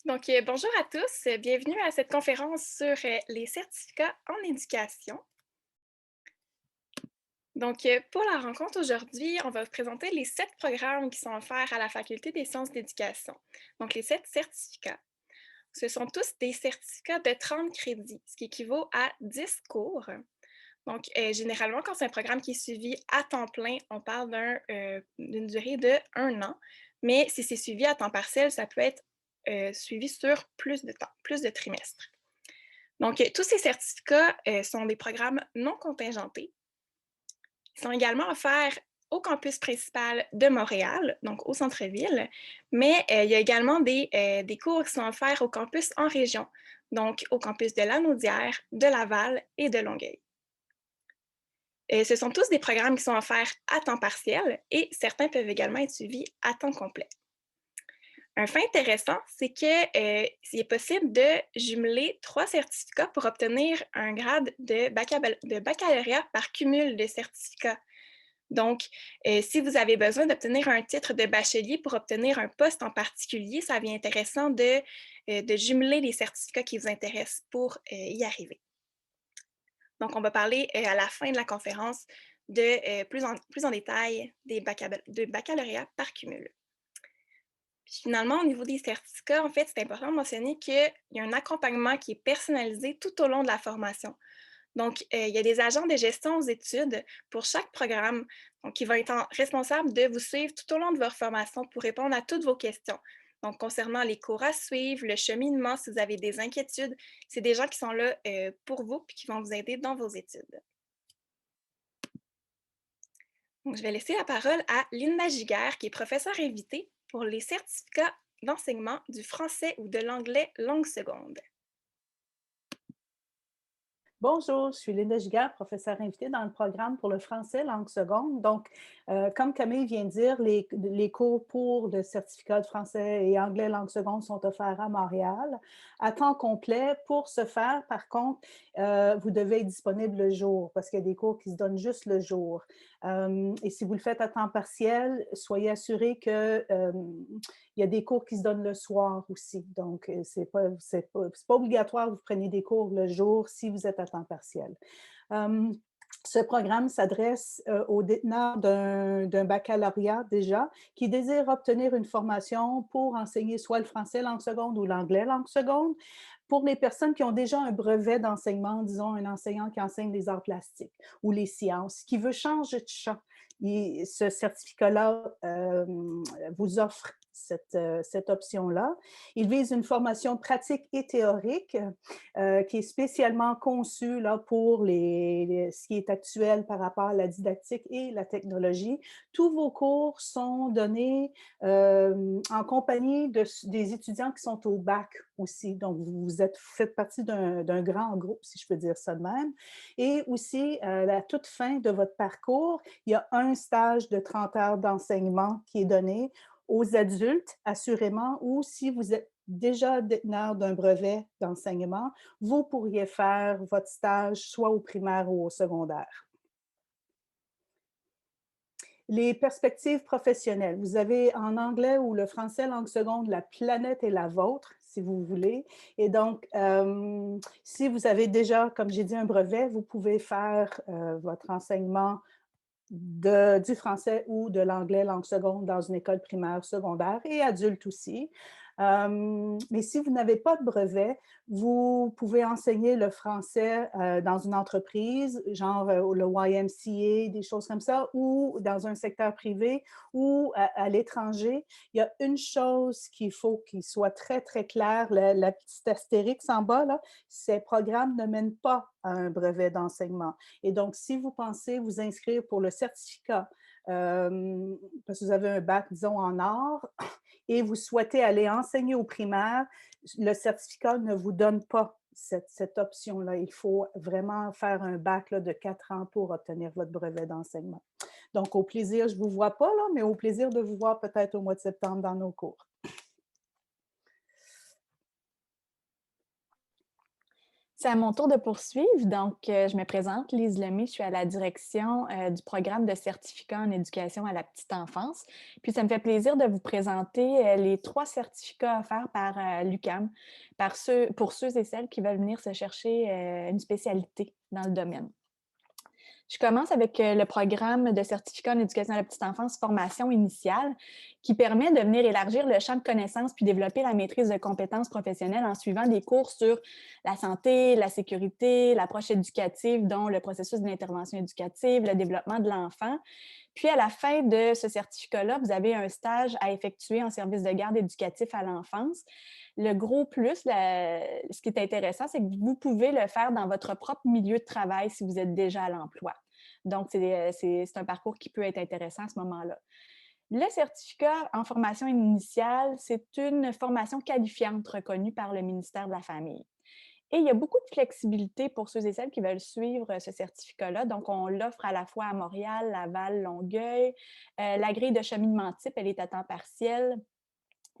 Bonjour à tous, bienvenue à cette conférence sur les certificats en éducation. Pour la rencontre aujourd'hui, on va vous présenter les 7 programmes qui sont offerts à la Faculté des sciences d'éducation. Donc, les 7 certificats. Ce sont tous des certificats de 30 crédits, ce qui équivaut à 10 cours. Généralement, quand c'est un programme qui est suivi à temps plein, on parle d'une durée de 1 an. Mais si c'est suivi à temps partiel, ça peut être suivi sur plus de temps, plus de trimestres. Tous ces certificats sont des programmes non contingentés. Ils sont également offerts au campus principal de Montréal, donc au centre-ville, mais il y a également des cours qui sont offerts au campus en région, donc au campus de Lanaudière, de Laval et de Longueuil. Ce sont tous des programmes qui sont offerts à temps partiel et certains peuvent également être suivis à temps complet. Un fait intéressant, c'est que il est possible de jumeler 3 certificats pour obtenir un grade de baccalauréat par cumul de certificats. Si vous avez besoin d'obtenir un titre de bachelier pour obtenir un poste en particulier, ça devient intéressant de jumeler les certificats qui vous intéressent pour y arriver. Donc, on va parler à la fin de la conférence de plus en détail de baccalauréat par cumul. Puis finalement, au niveau des certificats, en fait, c'est important de mentionner qu'il y a un accompagnement qui est personnalisé tout au long de la formation. Il y a des agents de gestion aux études pour chaque programme, donc qui vont être responsables de vous suivre tout au long de votre formation pour répondre à toutes vos questions. Donc, concernant les cours à suivre, le cheminement, si vous avez des inquiétudes, c'est des gens qui sont là pour vous et qui vont vous aider dans vos études. Donc, je vais laisser la parole à Linda Giguère, qui est professeure invitée pour les certificats d'enseignement du français ou de l'anglais langue seconde. Bonjour, je suis Linda Giguère, professeure invitée dans le programme pour le français langue seconde. Donc, comme Camille vient de dire, les cours pour le certificat de français et anglais langue seconde sont offerts à Montréal à temps complet. Pour ce faire, par contre, vous devez être disponible le jour parce qu'il y a des cours qui se donnent juste le jour. Et si vous le faites à temps partiel, soyez assurés que il y a des cours qui se donnent le soir aussi. Donc, c'est pas obligatoire que vous preniez des cours le jour si vous êtes à temps partiel. Ce programme s'adresse aux déteneurs d'un baccalauréat déjà qui désirent obtenir une formation pour enseigner soit le français langue seconde ou l'anglais langue seconde. Pour les personnes qui ont déjà un brevet d'enseignement, disons un enseignant qui enseigne les arts plastiques ou les sciences, qui veut changer de champ, ce certificat-là vous offre cette option-là. Il vise une formation pratique et théorique qui est spécialement conçue là, pour ce qui est actuel par rapport à la didactique et la technologie. Tous vos cours sont donnés en compagnie des étudiants qui sont au bac aussi. Donc, vous faites partie d'un grand groupe, si je peux dire ça de même. Et aussi, à la toute fin de votre parcours, il y a un stage de 30 heures d'enseignement qui est donné aux adultes, assurément, ou si vous êtes déjà déteneur d'un brevet d'enseignement, vous pourriez faire votre stage soit au primaire ou au secondaire. Les perspectives professionnelles. Vous avez en anglais ou le français langue seconde, la planète est la vôtre, si vous voulez. Et donc, si vous avez déjà, comme j'ai dit, un brevet, vous pouvez faire votre enseignement du français ou de l'anglais langue seconde dans une école primaire, secondaire et adulte aussi. Mais si vous n'avez pas de brevet, vous pouvez enseigner le français dans une entreprise, genre le YMCA, des choses comme ça, ou dans un secteur privé ou à l'étranger. Il y a une chose qu'il faut qu'il soit très, très clair, la petite astérix en bas, là, ces programmes ne mènent pas à un brevet d'enseignement. Et donc, si vous pensez vous inscrire pour le certificat, parce que vous avez un bac, disons, en art, et vous souhaitez aller enseigner au primaire, le certificat ne vous donne pas cette option-là. Il faut vraiment faire un bac là, de 4 ans pour obtenir votre brevet d'enseignement. Donc, au plaisir, je ne vous vois pas, là, mais au plaisir de vous voir peut-être au mois de septembre dans nos cours. C'est à mon tour de poursuivre. Donc, je me présente, Lise Lemay, je suis à la direction du programme de certificat en éducation à la petite enfance. Puis, ça me fait plaisir de vous présenter les 3 certificats offerts par l'UQAM pour ceux et celles qui veulent venir se chercher une spécialité dans le domaine. Je commence avec le programme de certificat en éducation à la petite enfance, formation initiale, qui permet de venir élargir le champ de connaissances puis développer la maîtrise de compétences professionnelles en suivant des cours sur la santé, la sécurité, l'approche éducative, dont le processus de l'intervention éducative, le développement de l'enfant. Puis, à la fin de ce certificat-là, vous avez un stage à effectuer en service de garde éducatif à l'enfance. Le gros plus, ce qui est intéressant, c'est que vous pouvez le faire dans votre propre milieu de travail si vous êtes déjà à l'emploi. Donc, c'est un parcours qui peut être intéressant à ce moment-là. Le certificat en formation initiale, c'est une formation qualifiante reconnue par le ministère de la Famille. Et il y a beaucoup de flexibilité pour ceux et celles qui veulent suivre ce certificat-là. Donc, on l'offre à la fois à Montréal, Laval, Longueuil. La grille de cheminement type, elle est à temps partiel.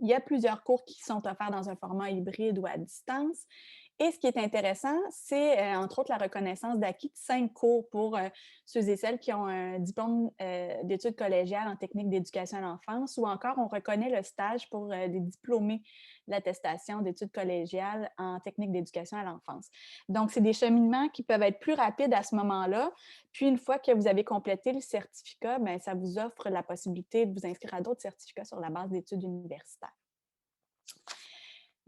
Il y a plusieurs cours qui sont offerts dans un format hybride ou à distance. Et ce qui est intéressant, c'est entre autres la reconnaissance d'acquis de 5 cours pour ceux et celles qui ont un diplôme d'études collégiales en technique d'éducation à l'enfance, ou encore on reconnaît le stage pour les diplômés de l'attestation d'études collégiales en technique d'éducation à l'enfance. Donc, c'est des cheminements qui peuvent être plus rapides à ce moment-là. Puis, une fois que vous avez complété le certificat, bien, ça vous offre la possibilité de vous inscrire à d'autres certificats sur la base d'études universitaires.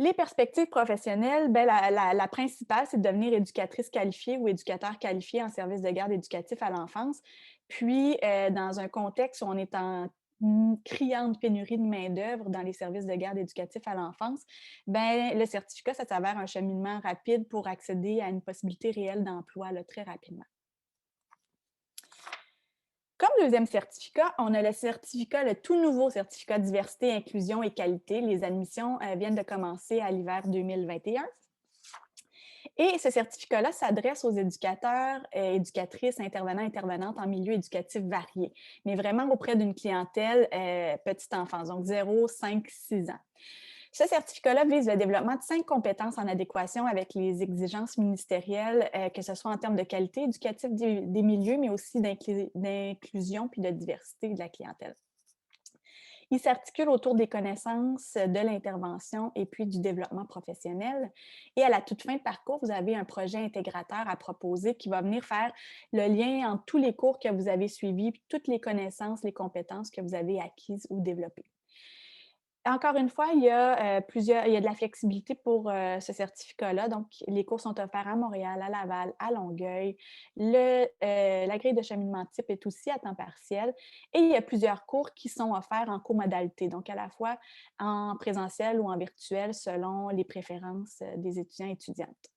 Les perspectives professionnelles, bien, la principale, c'est de devenir éducatrice qualifiée ou éducateur qualifié en service de garde éducatif à l'enfance. Puis, dans un contexte où on est en criante pénurie de main-d'œuvre dans les services de garde éducatif à l'enfance, bien, le certificat, ça s'avère un cheminement rapide pour accéder à une possibilité réelle d'emploi là, très rapidement. Comme deuxième certificat, on a le tout nouveau certificat diversité, inclusion et qualité. Les admissions viennent de commencer à l'hiver 2021. Et ce certificat-là s'adresse aux éducateurs, éducatrices, intervenants, intervenantes en milieu éducatif varié, mais vraiment auprès d'une clientèle petite enfance, donc 0, 5, 6 ans. Ce certificat-là vise le développement de 5 compétences en adéquation avec les exigences ministérielles, que ce soit en termes de qualité éducative des milieux, mais aussi d'inclusion puis de diversité de la clientèle. Il s'articule autour des connaissances de l'intervention et puis du développement professionnel. Et à la toute fin de parcours, vous avez un projet intégrateur à proposer qui va venir faire le lien entre tous les cours que vous avez suivis, puis toutes les connaissances, les compétences que vous avez acquises ou développées. Encore une fois, il y a de la flexibilité pour ce certificat-là. Donc, les cours sont offerts à Montréal, à Laval, à Longueuil. La grille de cheminement type est aussi à temps partiel. Et il y a plusieurs cours qui sont offerts en comodalité, donc à la fois en présentiel ou en virtuel selon les préférences des étudiants et étudiantes.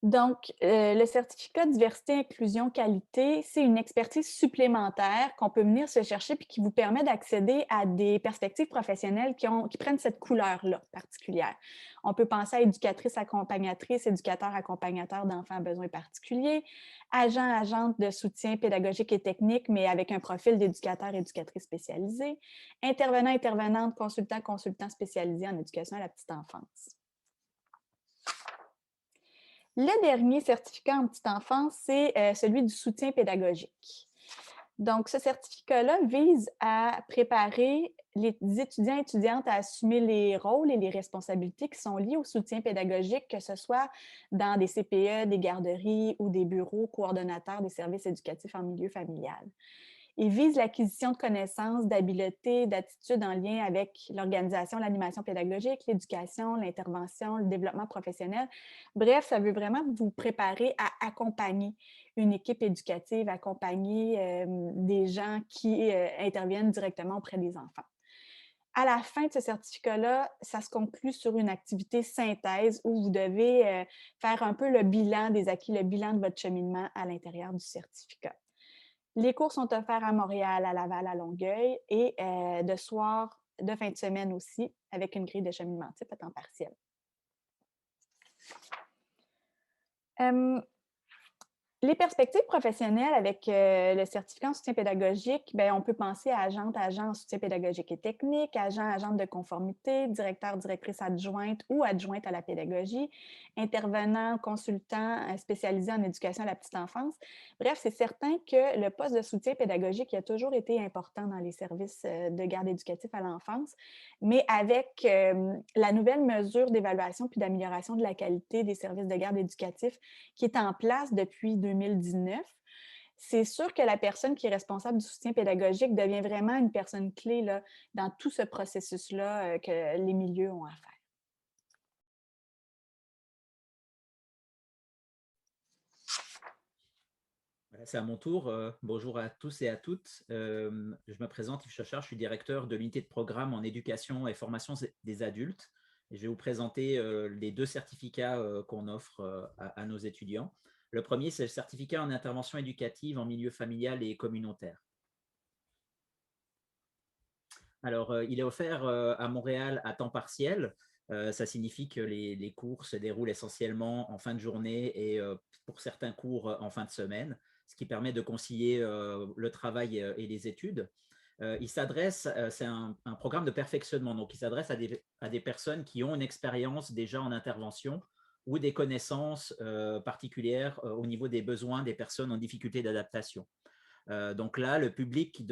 Donc, le certificat diversité, inclusion, qualité, c'est une expertise supplémentaire qu'on peut venir se chercher puis qui vous permet d'accéder à des perspectives professionnelles qui prennent cette couleur-là particulière. On peut penser à éducatrice accompagnatrice, éducateur accompagnateur d'enfants à besoins particuliers, agent, agente de soutien pédagogique et technique, mais avec un profil d'éducateur, éducatrice spécialisé, intervenant, intervenante, consultant, consultant spécialisé en éducation à la petite enfance. Le dernier certificat en petite enfance, c'est celui du soutien pédagogique. Donc, ce certificat-là vise à préparer les étudiants et étudiantes à assumer les rôles et les responsabilités qui sont liées au soutien pédagogique, que ce soit dans des CPE, des garderies ou des bureaux coordonnateurs des services éducatifs en milieu familial. Il vise l'acquisition de connaissances, d'habiletés, d'attitudes en lien avec l'organisation, l'animation pédagogique, l'éducation, l'intervention, le développement professionnel. Bref, ça veut vraiment vous préparer à accompagner une équipe éducative, accompagner des gens qui interviennent directement auprès des enfants. À la fin de ce certificat-là, ça se conclut sur une activité synthèse où vous devez faire un peu le bilan des acquis, le bilan de votre cheminement à l'intérieur du certificat. Les cours sont offerts à Montréal, à Laval, à Longueuil et de soir, de fin de semaine aussi, avec une grille de cheminement type à temps partiel. Les perspectives professionnelles avec le certificat en soutien pédagogique, bien, on peut penser à agent en soutien pédagogique et technique, agente de conformité, directeur, directrice adjointe ou adjointe à la pédagogie, intervenant, consultant spécialisé en éducation à la petite enfance. Bref, c'est certain que le poste de soutien pédagogique a toujours été important dans les services de garde éducatif à l'enfance, mais avec la nouvelle mesure d'évaluation puis d'amélioration de la qualité des services de garde éducatif qui est en place depuis 2019, c'est sûr que la personne qui est responsable du soutien pédagogique devient vraiment une personne clé là, dans tout ce processus-là que les milieux ont à faire. Voilà, c'est à mon tour. Bonjour à tous et à toutes. Je me présente, Yves Chachard, je suis directeur de l'unité de programme en éducation et formation des adultes. Et je vais vous présenter les deux certificats qu'on offre à nos étudiants. Le premier, c'est le certificat en intervention éducative en milieu familial et communautaire. Alors, il est offert à Montréal à temps partiel. Ça signifie que les cours se déroulent essentiellement en fin de journée et pour certains cours en fin de semaine, ce qui permet de concilier le travail et les études. Il s'adresse, c'est un programme de perfectionnement, donc il s'adresse à des personnes qui ont une expérience déjà en intervention ou des connaissances particulières au niveau des besoins des personnes en difficulté d'adaptation. Donc là, le public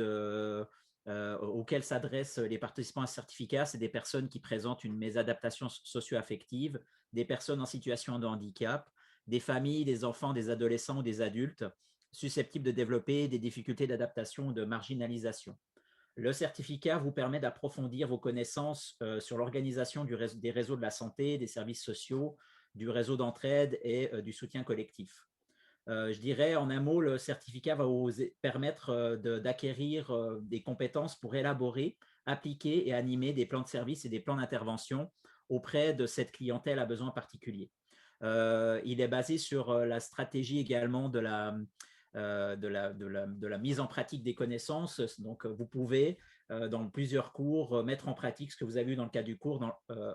auquel s'adressent les participants à ce certificat, c'est des personnes qui présentent une mésadaptation socio-affective, des personnes en situation de handicap, des familles, des enfants, des adolescents ou des adultes susceptibles de développer des difficultés d'adaptation ou de marginalisation. Le certificat vous permet d'approfondir vos connaissances sur l'organisation des réseaux de la santé, des services sociaux, du réseau d'entraide et du soutien collectif. Je dirais en un mot, le certificat va vous permettre d'acquérir des compétences pour élaborer, appliquer et animer des plans de service et des plans d'intervention auprès de cette clientèle à besoins particuliers. Il est basé sur la stratégie également de la mise en pratique des connaissances. Donc, vous pouvez, dans plusieurs cours, mettre en pratique ce que vous avez vu dans le cadre du cours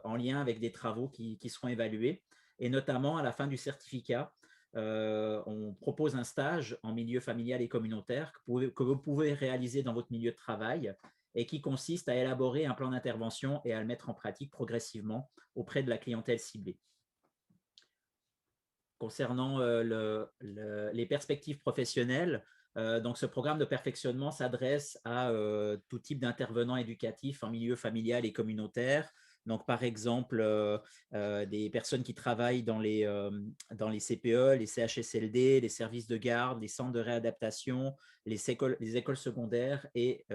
en lien avec des travaux qui seront évalués. Et notamment, à la fin du certificat, on propose un stage en milieu familial et communautaire que vous pouvez réaliser dans votre milieu de travail et qui consiste à élaborer un plan d'intervention et à le mettre en pratique progressivement auprès de la clientèle ciblée. Concernant les perspectives professionnelles, donc ce programme de perfectionnement s'adresse à tout type d'intervenants éducatifs en milieu familial et communautaire. Donc, par exemple, des personnes qui travaillent dans les CPE, les CHSLD, les services de garde, les centres de réadaptation, les écoles secondaires et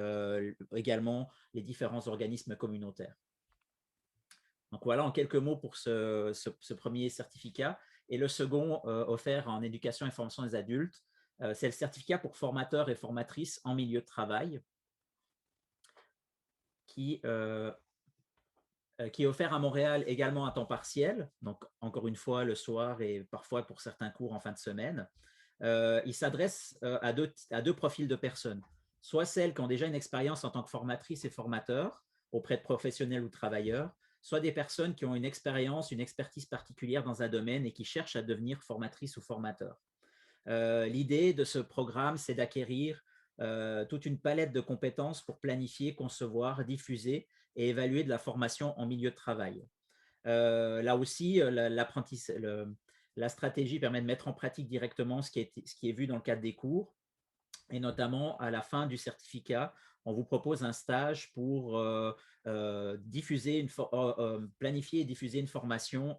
également les différents organismes communautaires. Donc, voilà en quelques mots pour ce premier certificat. Et le second, offert en éducation et formation des adultes, c'est le certificat pour formateurs et formatrices en milieu de travail qui est offert à Montréal également à temps partiel, donc encore une fois le soir et parfois pour certains cours en fin de semaine. Il s'adresse à deux profils de personnes, soit celles qui ont déjà une expérience en tant que formatrice et formateur auprès de professionnels ou travailleurs, soit des personnes qui ont une expérience, une expertise particulière dans un domaine et qui cherchent à devenir formatrice ou formateur. L'idée de ce programme, c'est d'acquérir toute une palette de compétences pour planifier, concevoir, diffuser et évaluer de la formation en milieu de travail. Là aussi, la stratégie permet de mettre en pratique directement ce qui est vu dans le cadre des cours. Et notamment, à la fin du certificat, on vous propose un stage pour planifier et diffuser une formation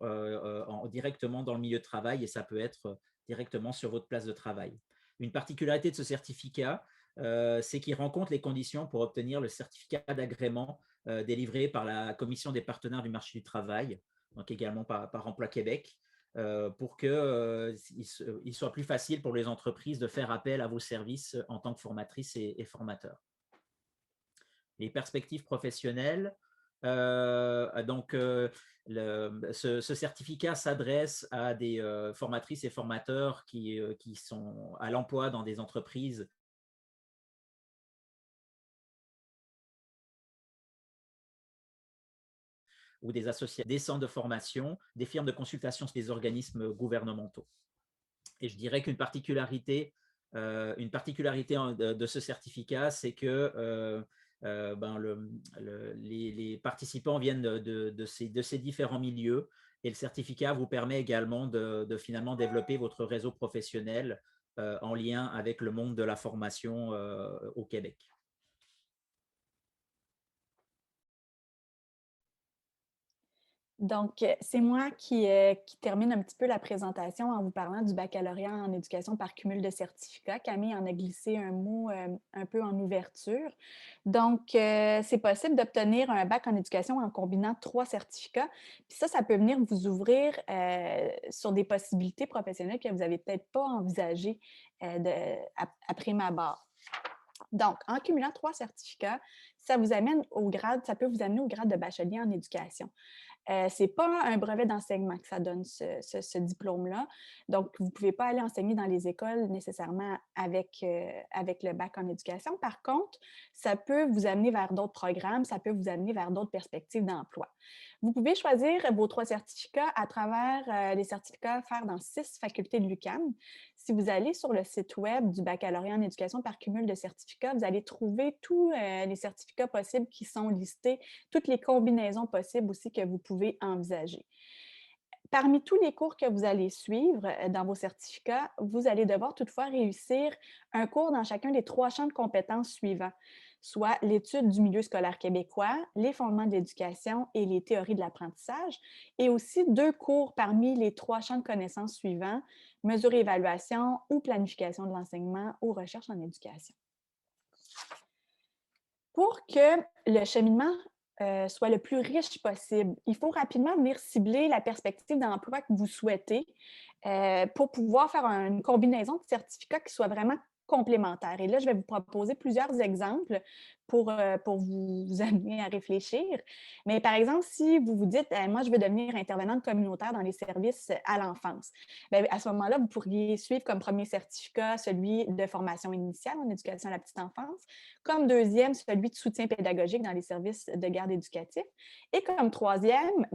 directement dans le milieu de travail, et ça peut être directement sur votre place de travail. Une particularité de ce certificat, c'est qu'il rencontre les conditions pour obtenir le certificat d'agrément délivré par la Commission des partenaires du marché du travail, donc également par Emploi Québec, pour qu'il soit plus facile pour les entreprises de faire appel à vos services en tant que formatrices et formateurs. Les perspectives professionnelles, ce certificat s'adresse à des formatrices et formateurs qui sont à l'emploi dans des entreprises ou des associations, des centres de formation, des firmes de consultation, des organismes gouvernementaux. Et je dirais qu'une particularité, de ce certificat, c'est que les participants viennent de ces différents milieux, et le certificat vous permet également de finalement développer votre réseau professionnel en lien avec le monde de la formation au Québec. Donc, c'est moi qui termine un petit peu la présentation en vous parlant du baccalauréat en éducation par cumul de certificats. Camille en a glissé un mot un peu en ouverture. Donc, c'est possible d'obtenir un bac en éducation en combinant 3 certificats. Puis ça peut venir vous ouvrir sur des possibilités professionnelles que vous n'avez peut-être pas envisagées à prime abord. Donc, en cumulant 3 certificats, ça peut vous amener au grade de bachelier en éducation. Ce n'est pas un brevet d'enseignement que ça donne ce diplôme-là. Donc, vous ne pouvez pas aller enseigner dans les écoles nécessairement avec le bac en éducation. Par contre, ça peut vous amener vers d'autres programmes, ça peut vous amener vers d'autres perspectives d'emploi. Vous pouvez choisir vos 3 certificats à travers les certificats offerts dans 6 facultés de l'UQAM. Si vous allez sur le site web du baccalauréat en éducation par cumul de certificats, vous allez trouver tous les certificats possibles qui sont listés, toutes les combinaisons possibles aussi que vous pouvez envisager. Parmi tous les cours que vous allez suivre dans vos certificats, vous allez devoir toutefois réussir un cours dans chacun des 3 champs de compétences suivants, soit l'étude du milieu scolaire québécois, les fondements de l'éducation et les théories de l'apprentissage, et aussi 2 cours parmi les 3 champs de connaissances suivants, mesure et évaluation ou planification de l'enseignement ou recherche en éducation. Pour que le cheminement soit le plus riche possible, il faut rapidement venir cibler la perspective d'emploi que vous souhaitez pour pouvoir faire une combinaison de certificats qui soit vraiment complémentaire. Et là, je vais vous proposer plusieurs exemples pour vous amener à réfléchir. Mais par exemple, si vous vous dites moi, je veux devenir intervenante communautaire dans les services à l'enfance, bien, à ce moment-là, vous pourriez suivre comme premier certificat celui de formation initiale en éducation à la petite enfance, comme deuxième, celui de soutien pédagogique dans les services de garde éducatif, et comme troisième,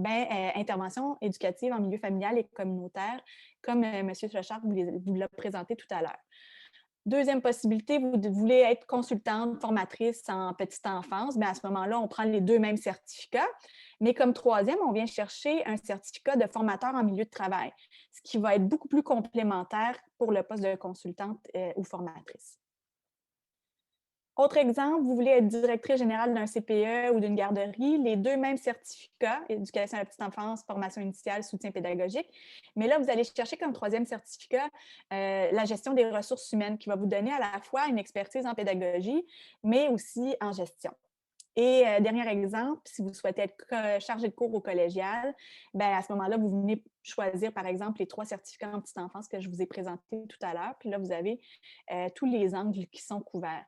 intervention éducative en milieu familial et communautaire, comme M. Chachard vous l'a présenté tout à l'heure. Deuxième possibilité, vous voulez être consultante, formatrice en petite enfance, bien à ce moment-là, on prend les 2 mêmes certificats. Mais comme troisième, on vient chercher un certificat de formateur en milieu de travail, ce qui va être beaucoup plus complémentaire pour le poste de consultante ou formatrice. Autre exemple, vous voulez être directrice générale d'un CPE ou d'une garderie, les 2 mêmes certificats, éducation à la petite enfance, formation initiale, soutien pédagogique. Mais là, vous allez chercher comme troisième certificat la gestion des ressources humaines qui va vous donner à la fois une expertise en pédagogie, mais aussi en gestion. Et dernier exemple, si vous souhaitez être chargé de cours au collégial, bien, à ce moment-là, vous venez choisir, par exemple, les 3 certificats en petite enfance que je vous ai présentés tout à l'heure. Puis là, vous avez tous les angles qui sont couverts.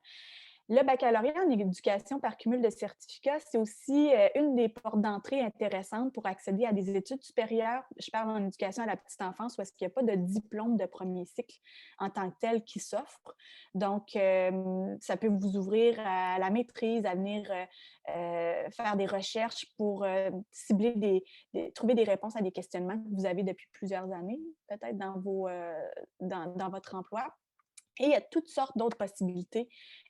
Le baccalauréat en éducation par cumul de certificats, c'est aussi une des portes d'entrée intéressantes pour accéder à des études supérieures. Je parle en éducation à la petite enfance où est-ce qu'il n'y a pas de diplôme de premier cycle en tant que tel qui s'offre. Donc, ça peut vous ouvrir à la maîtrise, à venir faire des recherches pour trouver des réponses à des questionnements que vous avez depuis plusieurs années, peut-être dans votre emploi. Et il y a toutes sortes d'autres possibilités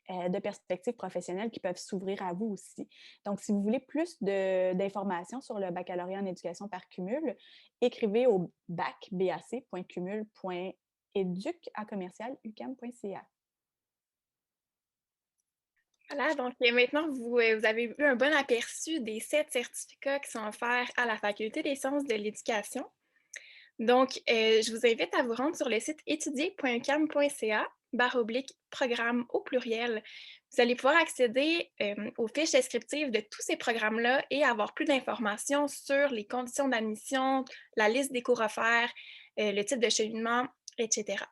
de perspectives professionnelles qui peuvent s'ouvrir à vous aussi. Donc, si vous voulez plus d'informations sur le baccalauréat en éducation par cumul, écrivez au bac.bac.cumul.educ@ucam.ca. Voilà, donc maintenant, vous avez eu un bon aperçu des 7 certificats qui sont offerts à la Faculté des sciences de l'éducation. Donc, je vous invite à vous rendre sur le site étudier.ucam.ca/programme au pluriel. Vous allez pouvoir accéder aux fiches descriptives de tous ces programmes-là et avoir plus d'informations sur les conditions d'admission, la liste des cours offerts, le type de cheminement, etc.